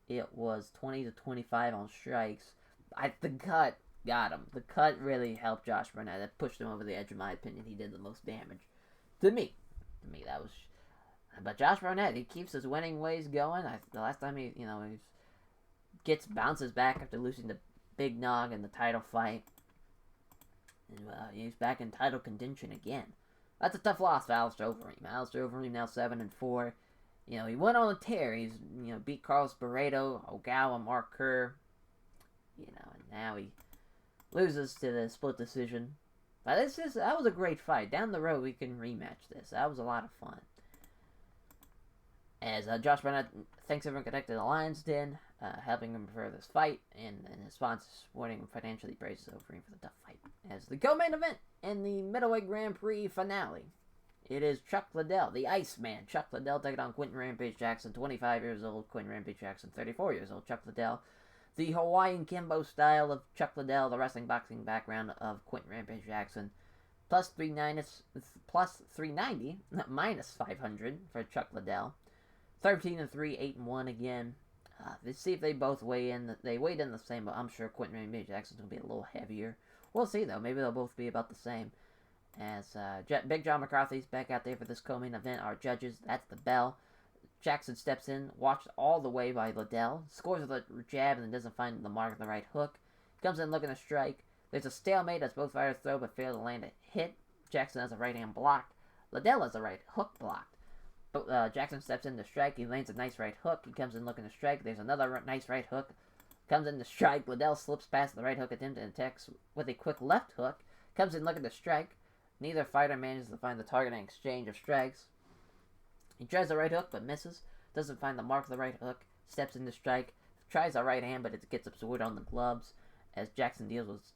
[SPEAKER 1] it was 20 to 25 on strikes. The cut got him. The cut really helped Josh Barnett. It pushed him over the edge, in my opinion. He did the most damage. To me, that was... But Josh Barnett, he keeps his winning ways going. The last time he bounces back after losing to Big Nog in the title fight. And he's back in title contention again. That's a tough loss for Alistair Overeem. Alistair Overeem now 7-4. He went on a tear. He's, beat Carlos Barreto, Ogawa, Mark Kerr. And now he loses to the split decision. But that was a great fight. Down the road, we can rematch this. That was a lot of fun. As Josh Barnett thanks everyone connected to the Lions Den, helping him prepare this fight, and his sponsors supporting him financially praises Overeem for the tough fight. As the co-main event in the Middleweight Grand Prix finale, it is Chuck Liddell, the Iceman. Chuck Liddell taking on Quentin Rampage Jackson, 25 years old. Quentin Rampage Jackson, 34 years old. Chuck Liddell, the Hawaiian Kimbo style of Chuck Liddell, the wrestling boxing background of Quentin Rampage Jackson. Plus 390, minus 500 for Chuck Liddell. 13-3, 8-1 again. Let's see if they both weigh in. They weighed in the same, but I'm sure Quentin Rampage Jackson's going to be a little heavier. We'll see, though. Maybe they'll both be about the same. As Big John McCarthy's back out there for this co-main event. Our judges, that's the bell. Jackson steps in, watched all the way by Liddell. Scores with a jab and then doesn't find the mark of the right hook. Comes in looking to strike. There's a stalemate as both fighters throw but fail to land a hit. Jackson has a right hand blocked. Liddell has a right hook blocked. But Jackson steps in to strike. He lands a nice right hook. He comes in looking to strike. There's another nice right hook. Comes in to strike. Liddell slips past the right hook attempt and attacks with a quick left hook. Comes in looking to strike. Neither fighter manages to find the target in exchange of strikes. He tries the right hook but misses. Doesn't find the mark of the right hook. Steps in to strike. Tries a right hand but it gets absorbed on the gloves. As Jackson deals with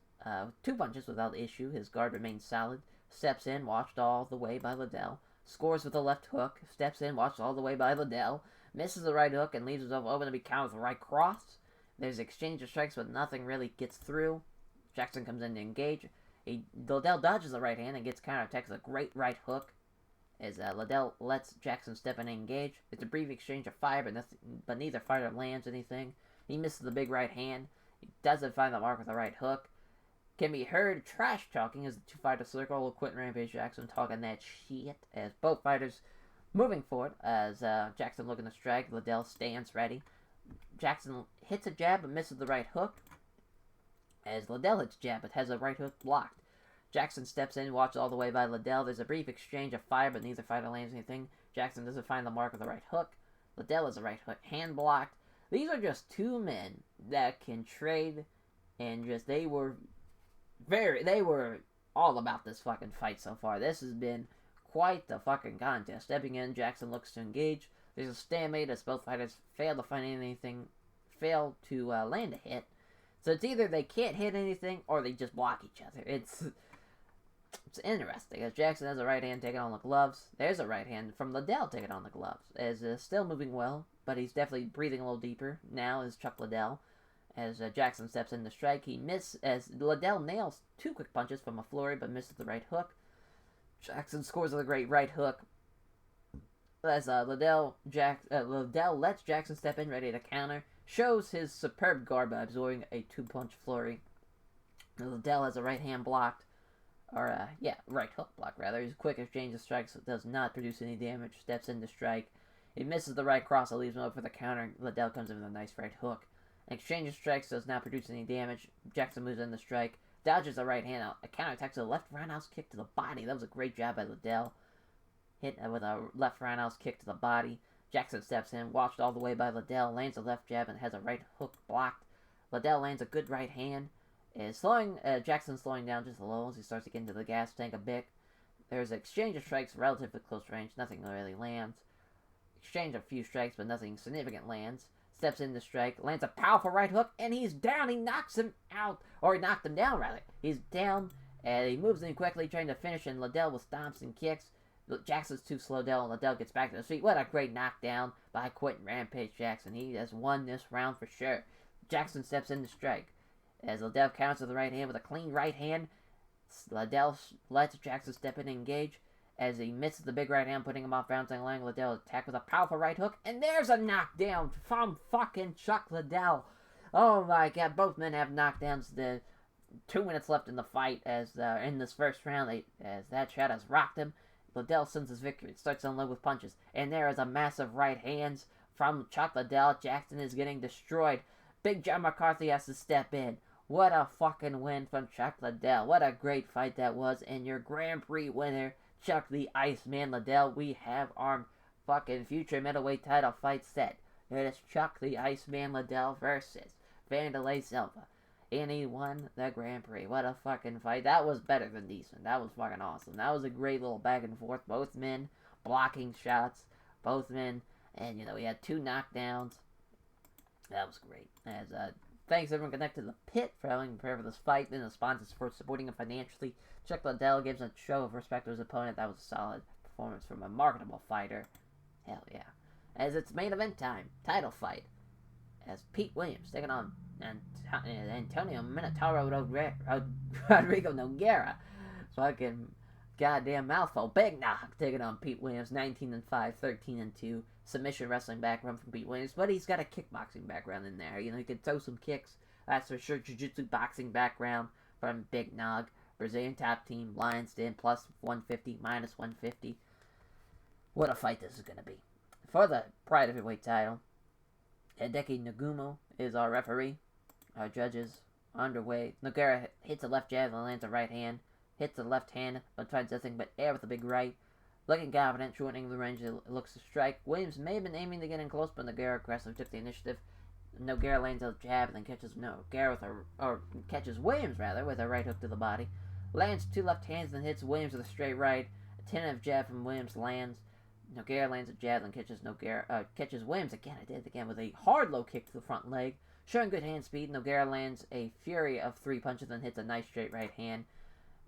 [SPEAKER 1] 2 punches without issue. His guard remains solid. Steps in, watched all the way by Liddell. Scores with a left hook. Steps in, watched all the way by Liddell. Misses the right hook and leaves himself open to be countered with a right cross. There's exchange of strikes but nothing really gets through. Jackson comes in to engage. Liddell dodges the right hand and gets counterattacked with a great right hook. As Liddell lets Jackson step in and engage. It's a brief exchange of fire, but neither fighter lands anything. He misses the big right hand. He doesn't find the mark with the right hook. Can be heard trash talking as the two fighters circle with Quentin Rampage Jackson talking that shit. As both fighters moving forward. As Jackson looking to strike. Liddell stands ready. Jackson hits a jab but misses the right hook. As Liddell hits jab but has a right hook blocked. Jackson steps in, watched all the way by Liddell. There's a brief exchange of fire, but neither fighter lands anything. Jackson doesn't find the mark of the right hook. Liddell has a right hook hand blocked. These are just two men that can trade, and they were all about this fucking fight so far. This has been quite the fucking contest. Stepping in, Jackson looks to engage. There's a stalemate as both fighters fail to find anything, fail to land a hit. So it's either they can't hit anything or they just block each other. It's interesting, as Jackson has a right hand taking on the gloves. There's a right hand from Liddell taking on the gloves. As still moving well, but he's definitely breathing a little deeper now as Chuck Liddell. As Jackson steps in to strike, he misses as Liddell nails 2 quick punches from a flurry but misses the right hook. Jackson scores with a great right hook. As Liddell lets Jackson step in ready to counter, shows his superb guard by absorbing a 2-punch flurry. Liddell has a right hand blocked, right hook block rather. His quick exchange of strikes does not produce any damage. Steps in to strike. He misses the right cross that leaves him open for the counter. Liddell comes in with a nice right hook. Exchange of strikes does not produce any damage. Jackson moves in to strike. Dodges a right hand out. A counterattack to the left roundhouse kick to the body. That was a great job by Liddell. Hit with a left roundhouse kick to the body. Jackson steps in, watched all the way by Liddell, lands a left jab and has a right hook blocked. Liddell lands a good right hand. Jackson slowing down just a little as he starts to get into the gas tank a bit. There's an exchange of strikes, relatively close range. Nothing really lands. Exchange a few strikes, but nothing significant lands. Steps in to strike, lands a powerful right hook, and he's down. He knocks him out, or he knocked him down, rather. He's down, and he moves in quickly, trying to finish, and Liddell with stomps and kicks. Jackson's too slow down, and Liddell gets back to his feet. What a great knockdown by Quentin Rampage Jackson. He has won this round for sure. Jackson steps in to strike. As Liddell counters with the right hand with a clean right hand, Liddell lets Jackson step in and engage. As he misses the big right hand, putting him off bouncing line, Liddell attack with a powerful right hook, and there's a knockdown from fucking Chuck Liddell. Oh my god, both men have knockdowns. The 2 minutes left in the fight as in this first round, as that shot has rocked him. Liddell sends his victory. It starts to unload with punches, and there is a massive right hands from Chuck Liddell. Jackson is getting destroyed. Big John McCarthy has to step in. What a fucking win from Chuck Liddell. What a great fight that was, and your Grand Prix winner, Chuck the Iceman Liddell. We have our fucking future middleweight title fight set. It is Chuck the Iceman Liddell versus Vanderlei Silva. And he won the Grand Prix. What a fucking fight. That was better than decent. That was fucking awesome. That was a great little back and forth. Both men blocking shots. Both men. And, we had 2 knockdowns. That was great. As thanks everyone connected to the pit for helping prepare for this fight, and the sponsors for supporting him financially. Chuck Liddell gives a show of respect to his opponent. That was a solid performance from a marketable fighter. Hell yeah. As it's main event time, title fight. As Pete Williams taking on Antonio Minotauro Rodrigo Nogueira. Fucking goddamn mouthful. Big knock taking on Pete Williams. 19-5, 13-2. Submission wrestling background from Pete Williams, but he's got a kickboxing background in there. He can throw some kicks. That's for sure. Jiu-jitsu boxing background from Big Nog. Brazilian top team. Lions Den plus 150, minus 150. What a fight this is going to be. For the Pride Heavyweight title, Hideki Nagumo is our referee. Our judges underway. Nogueira hits a left jab and lands a right hand. Hits the left hand, but finds nothing but air with a big right. Looking confident, shortening the range, it looks to strike. Williams may have been aiming to get in close, but Nogueira aggressively took the initiative. Nogueira lands a jab and then catches Williams with a right hook to the body. Lands 2 left hands and hits Williams with a straight right. A tentative jab from Williams lands. Nogueira lands a jab and catches Williams again. I did it again with a hard low kick to the front leg. Showing good hand speed, Nogueira lands a fury of 3 punches and hits a nice straight right hand.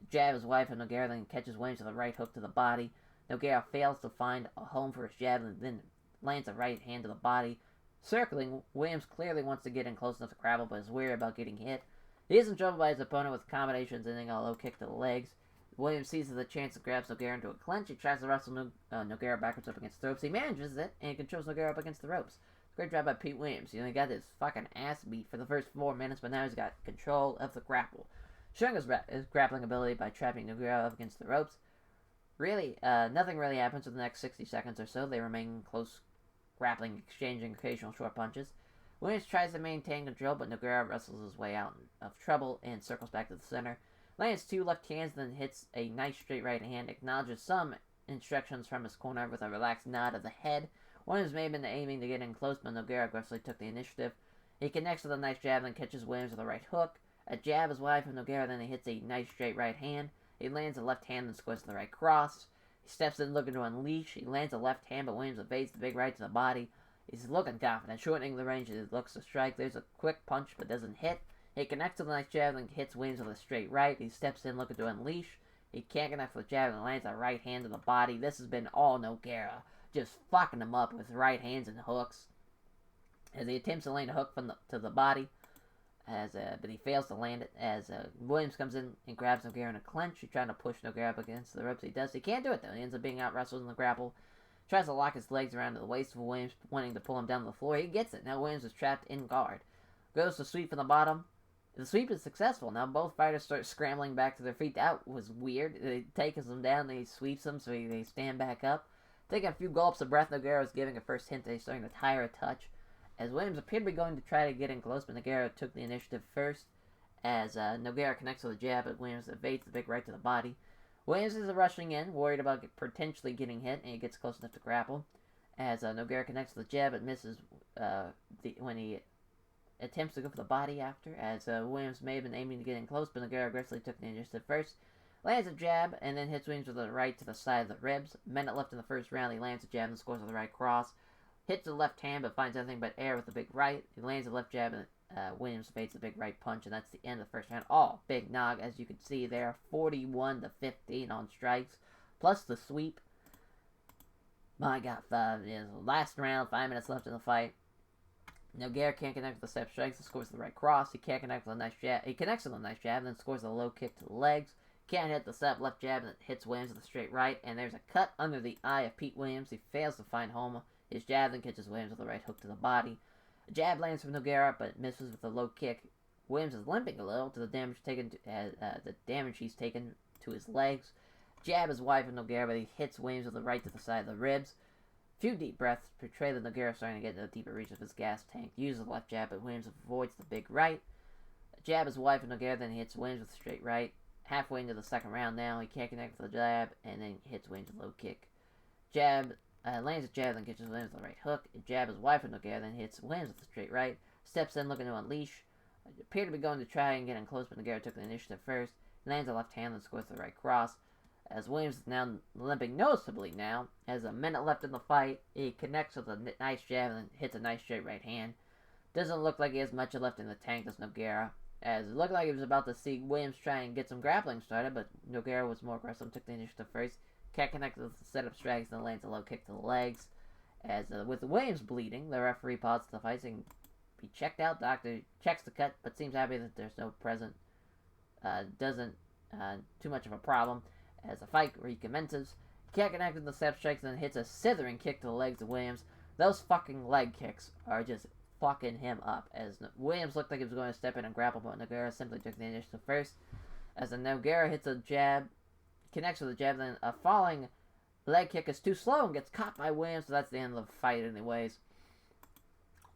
[SPEAKER 1] Jab is wide from Nogueira, then catches Williams with a right hook to the body. Nogueira fails to find a home for his jab and then lands a right hand to the body. Circling, Williams clearly wants to get in close enough to grapple, but is wary about getting hit. He is in trouble by his opponent with combinations ending a low kick to the legs. Williams seizes the chance and grabs Nogueira into a clinch. He tries to wrestle Nogueira backwards up against the ropes. He manages it, and he controls Nogueira up against the ropes. Great job by Pete Williams. He got his fucking ass beat for the first 4 minutes, but now he's got control of the grapple. Showing his grappling ability by trapping Nogueira up against the ropes. Really, nothing really happens for the next 60 seconds or so. They remain close, grappling, exchanging occasional short punches. Williams tries to maintain control, but Nogueira wrestles his way out of trouble and circles back to the center. Lands 2 left hands, then hits a nice straight right hand, acknowledges some instructions from his corner with a relaxed nod of the head. Williams may have been aiming to get in close, but Nogueira aggressively took the initiative. He connects with a nice jab, then catches Williams with a right hook. A jab is wide from Nogueira, then he hits a nice straight right hand. He lands a left hand and scores the right cross. He steps in looking to unleash. He lands a left hand, but Williams evades the big right to the body. He's looking confident, shortening the range as he looks to strike. There's a quick punch, but doesn't hit. He connects with a nice jab and hits Williams with a straight right. He steps in looking to unleash. He can't connect with the jab and lands a right hand to the body. This has been all Nogueira, just fucking him up with right hands and hooks. As he attempts to land a hook to the body, but he fails to land it as Williams comes in and grabs Nogueira in a clinch. He's trying to push Nogueira up against the ropes. He does. He can't do it, though. He ends up being out-wrestled in the grapple. Tries to lock his legs around to the waist of Williams, wanting to pull him down to the floor. He gets it. Now Williams is trapped in guard. Goes to sweep from the bottom. The sweep is successful. Now both fighters start scrambling back to their feet. That was weird. He takes them down, then he sweeps them, so they stand back up. Taking a few gulps of breath, Nogueira is giving a first hint that he's starting to tire a touch. As Williams appeared to be going to try to get in close, but Nogueira took the initiative first. As Nogueira connects with a jab, but Williams evades the big right to the body. Williams is rushing in, worried about potentially getting hit, and he gets close enough to grapple. As Nogueira connects with a jab, but misses when he attempts to go for the body after. As Williams may have been aiming to get in close, but Nogueira aggressively took the initiative first. Lands a jab, and then hits Williams with a right to the side of the ribs. Minute left in the first round, he lands a jab and scores with the right cross. Hits the left hand, but finds nothing but air with the big right. He lands the left jab, and Williams evades the big right punch, and that's the end of the first round. Oh, big nog, as you can see there, 41-15 on strikes, plus the sweep. My God, last round, 5 minutes left in the fight. Nogueira can't connect with the step strikes and scores the right cross. He can't connect with a nice jab. He connects with a nice jab, and then scores a low kick to the legs. Can't hit the step left jab, and it hits Williams with a straight right, and there's a cut under the eye of Pete Williams. He fails to find home. His jab then catches Williams with a right hook to the body. A jab lands from Nogueira, but misses with a low kick. Williams is limping a little to the damage he's taken to his legs. Jab is wide from Nogueira, but he hits Williams with a right to the side of the ribs. Few deep breaths portray that Nogueira is starting to get into the deeper reach of his gas tank. Uses the left jab, but Williams avoids the big right. A jab is wide from Nogueira, then he hits Williams with a straight right. Halfway into the second round now, he can't connect with the jab, and then hits Williams with a low kick. Jab lands a jab, then catches Williams with a right hook. A jab is wide from Nogueira, then hits Williams with a straight right. Steps in, looking to unleash. Appeared to be going to try and get in close, but Nogueira took the initiative first. Lands a left hand, then scores the right cross. As Williams is now limping noticeably now, has a minute left in the fight. He connects with a nice jab and then hits a nice straight right hand. Doesn't look like he has much left in the tank, does Nogueira. As it looked like he was about to see Williams try and get some grappling started, but Nogueira was more aggressive, took the initiative first. Can't connect with the setup strikes, then lands a low kick to the legs. As with Williams bleeding, the referee pauses the fight, saying be checked out. Doctor checks the cut, but seems happy that there's no present. Doesn't too much of a problem. As the fight recommences, can't connect with the setup strikes, and then hits a slithering kick to the legs of Williams. Those fucking leg kicks are just fucking him up. As Williams looked like he was going to step in and grapple, but Nogueira simply took the initiative first. As the Nogueira hits a jab, connects with a jab, then a falling leg kick is too slow and gets caught by Williams, so that's the end of the fight anyways.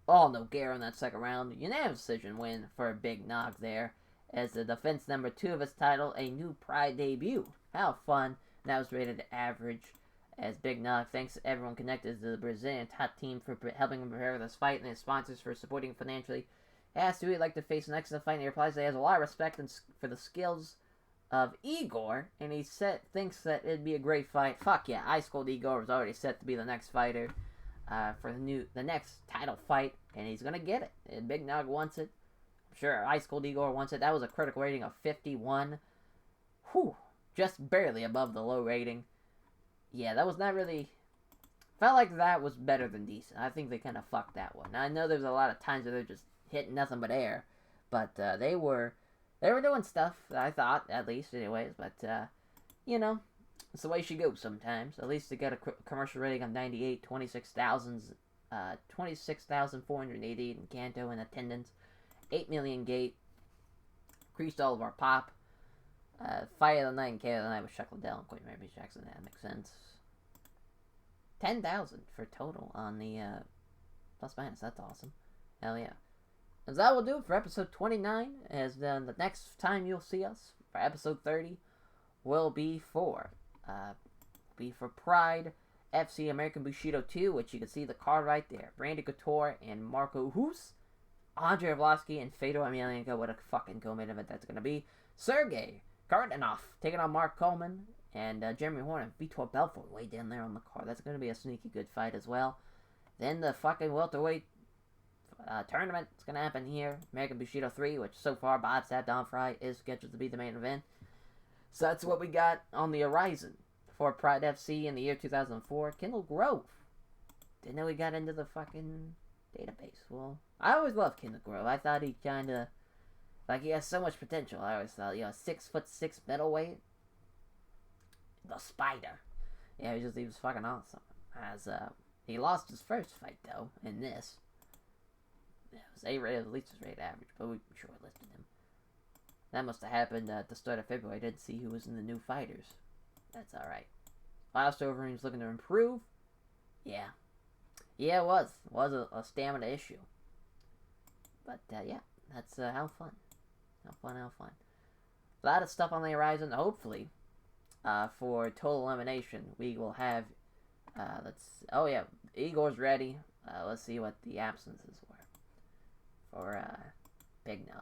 [SPEAKER 1] All Nogueira in that second round. Unanimous decision win for a big nog there. As the defense number 2 of his title, a new Pride debut. How fun. That was rated average as big nog. Thanks to everyone connected to the Brazilian top team for helping him prepare for this fight, and his sponsors for supporting financially. Asked who he'd like to face next in the fight, and he replies that he has a lot of respect for the skills of Igor, and he thinks that it'd be a great fight. Fuck yeah, Ice Cold Igor was already set to be the next fighter for the next title fight, and he's gonna get it. And Big Nog wants it. I'm sure Ice Cold Igor wants it. That was a critical rating of 51. Whew, just barely above the low rating. Yeah, that was not really... Felt like that was better than decent. I think they kind of fucked that one. Now, I know there's a lot of times where they're just hitting nothing but air, but they were doing stuff, I thought, at least, anyways, but, you know, it's the way she goes sometimes. At least they got a commercial rating of 98, 26,488 in Kanto in attendance, 8 million gate, increased all of our pop. Fight of the night in Canada the night with Chuck Liddell and Quentin Mary Jackson. That makes sense. 10,000 for total on the plus minus. That's awesome. Hell yeah. And that will do it for episode 29. As the next time you'll see us for episode 30 will be for Pride FC American Bushido 2, which you can see the card right there. Randy Couture and Marco Hus, Andre Arlovsky and Fedor Emelianenko. What a fucking co-main event that's gonna be. Sergey Kardinov taking on Mark Coleman, and Jeremy Horn and Vitor Belfort way down there on the card. That's going to be a sneaky good fight as well. Then the fucking welterweight tournament is going to happen here. American Bushido 3, which so far Bob Sapp Don Fry is scheduled to be the main event. So that's what we got on the horizon for Pride FC in the year 2004. Kendall Grove. Didn't know he got into the fucking database. Well, I always loved Kendall Grove. I thought he kind of Like, he has so much potential. I always thought, 6'6" middleweight. The Spider. Yeah, he was fucking awesome. He lost his first fight, though, in this. It was A-rated, at least it was rated average, but we shortlisted him. That must have happened at the start of February. I didn't see who was in the new fighters. That's alright. Last Overeem's looking to improve. Yeah. Yeah, it was. It was a stamina issue. But, yeah, that's how fun. How fun. A lot of stuff on the horizon, hopefully. For Total Elimination, we will have, oh yeah, Igor's ready. Let's see what the absences were. For, Big Nog.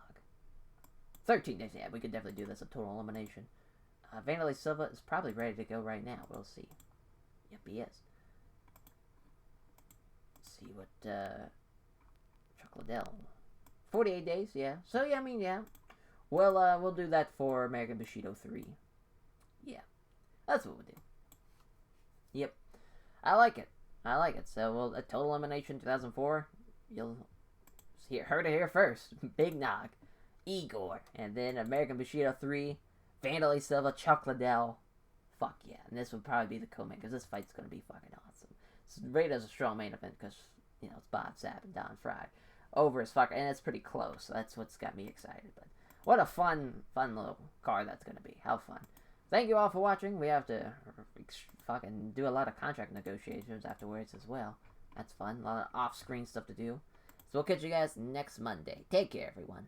[SPEAKER 1] 13 days, yeah, we could definitely do this, a Total Elimination. Vanderlei Silva is probably ready to go right now, we'll see. Yep, he is. Let's see what, Chuck Liddell. 48 days, yeah. So, yeah, I mean, yeah. We'll do that for American Bushido 3. Yeah. That's what we'll do. Yep. I like it. So, a Total Elimination 2004, you'll heard it here first. Big Nog, Igor, and then American Bushido 3, Vanderlei Silva, Chuck Liddell. Fuck yeah. And this would probably be the co-main, because this fight's going to be fucking awesome. It's rated as a strong main event, because, it's Bob Sapp and Don Fry. Over as fuck, and it's pretty close. So that's what's got me excited. But what a fun little card that's going to be. How fun. Thank you all for watching. We have to fucking do a lot of contract negotiations afterwards as well. That's fun. A lot of off-screen stuff to do. So we'll catch you guys next Monday. Take care, everyone.